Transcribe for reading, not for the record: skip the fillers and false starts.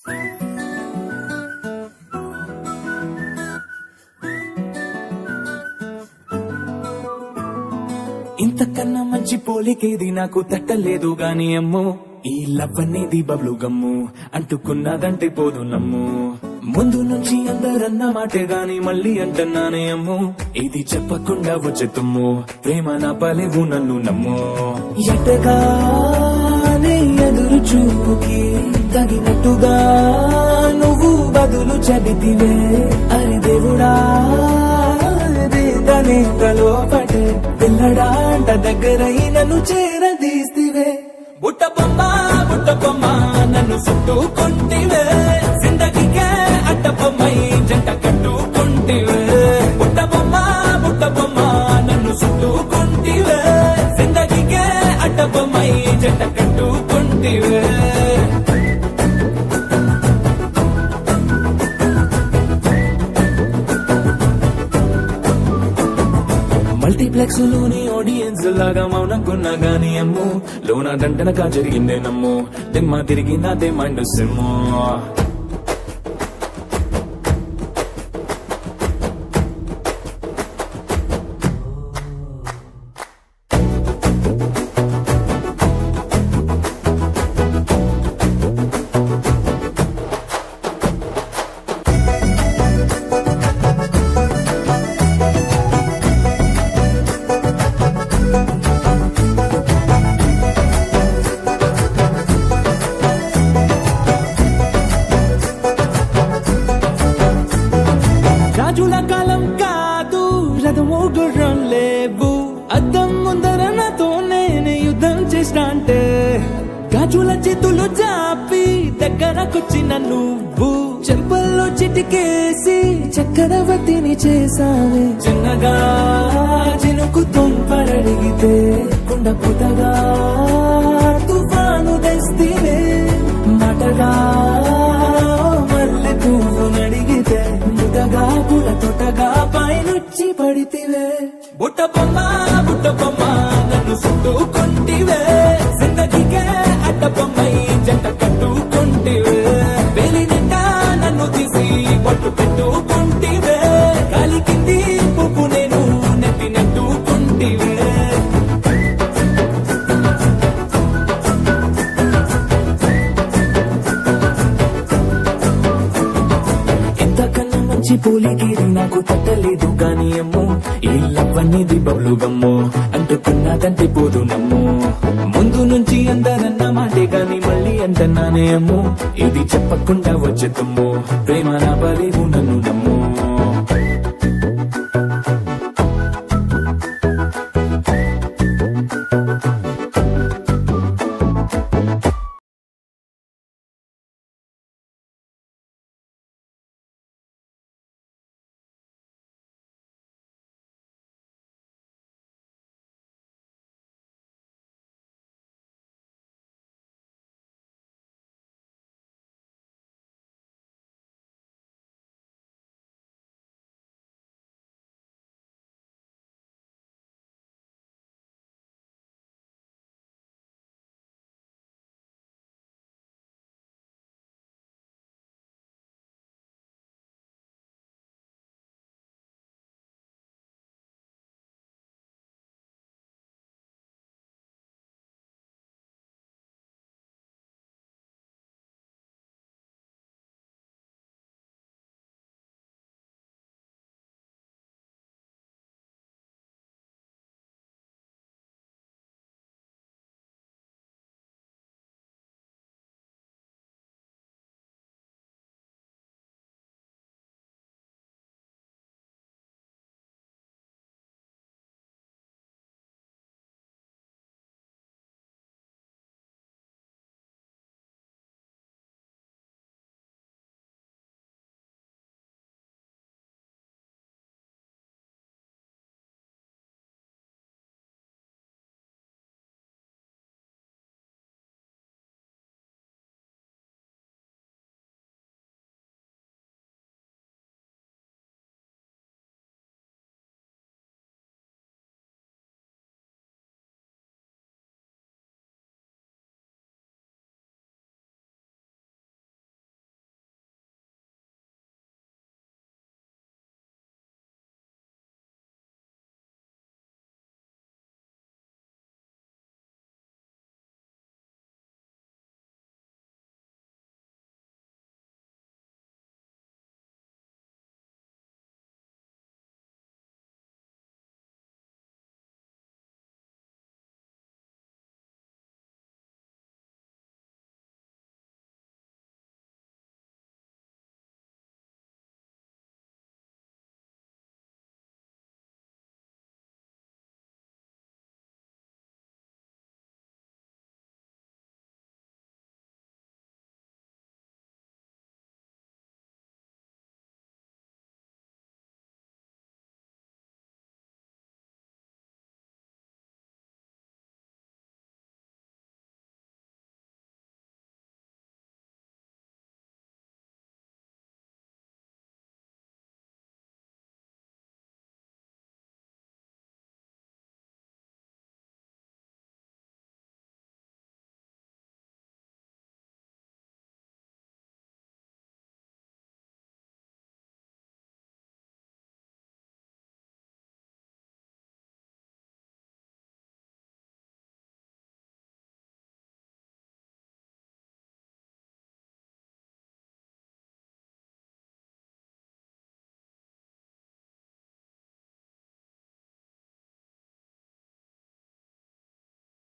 ఇంతకన్నా మంచి పోలికేది నాకు తట్టలేదు గాని అమ్మో, ఈ లవ్ అనేది బబ్లు గమ్ము, అంటుకున్నదంటే పోదు నమ్ము. ముందు నుంచి అందరన్న మాటే గాని మళ్ళీ అంటున్నానే అమ్ము, ఇది చెప్పకుండా వచ్చే తుమ్ము, ప్రేమ నా పలేవు నన్ను నమ్ము. ఎటగానే ఎదురు చూపుకి తగినట్టుగా నువ్వు బదులు చెబితివే, అరి దేవుడా లోపటే పిల్లడాంట దగ్గరై నన్ను చేరదీస్తివే. బుట్ట బొమ్మ నన్ను చుట్టుకుంటివే, జిందగీకే అడ్డ బొమ్మై జంట కట్టుకుంటివే. బుట్ట బొమ్మ నన్ను చుట్టుకుంటివే, జిందగీకే అడ్డ బొమ్మై జంట కట్టుకుంటివే. మల్టీప్లెక్స్ లోని ఆడియన్స్ లాగా మౌనంకున్నా గానీ అమ్ము, లోన గంటనగా జరిగిందే నమ్ము, దిమ్మ తిరిగి నాదే మైండ్ సిమ్ము. రాజుల కాలం కాదు, రథము గుర్రం లేవు, అద్దం ముందర నాతో నేనే యుద్ధం చేస్తా అంటే, గాజుల చేతులు చాపి దగ్గరకొచ్చిన నువ్వు, చెంపల్లో చిటికేసి చక్రవర్తిని చేసావే. చిన్నగా చినుకు తుంపరడిగితే కుండ పుటగా తుఫాను తెస్తివే, మాటగా మల్లె పువ్వు నడిగితే ముదగా పుల తొటగా పైనుచ్చి పడితివే. బుట్ట బొమ్మ నన్ను చుట్టుకుంటివే, జిందగీకే అడ్డ బొమ్మై జంట కట్టుకుంటివే. వేలి నిండా నన్ను తీసి పట్టు పెట్టుకుంటివే, గాలి కింది పువ్వు నేను నెత్తి నెట్టుకుంటివే. ఎంతకన్నా మంచి పోలికేది నాకు తట్టలేదు గాని అమ్ము, ఈ లవ్ అనేది బబ్లు గమ్ము, అంటుకున్నదంటే పోదు నమ్ము. ముందు నుంచి అందరన్న మాటే గాని మళ్ళీ అంటున్నానే అమ్ము, ఇది చెప్పకుండా వచ్చే తుమ్ము, ప్రేమ నా పలేవు నన్ను నమ్ము.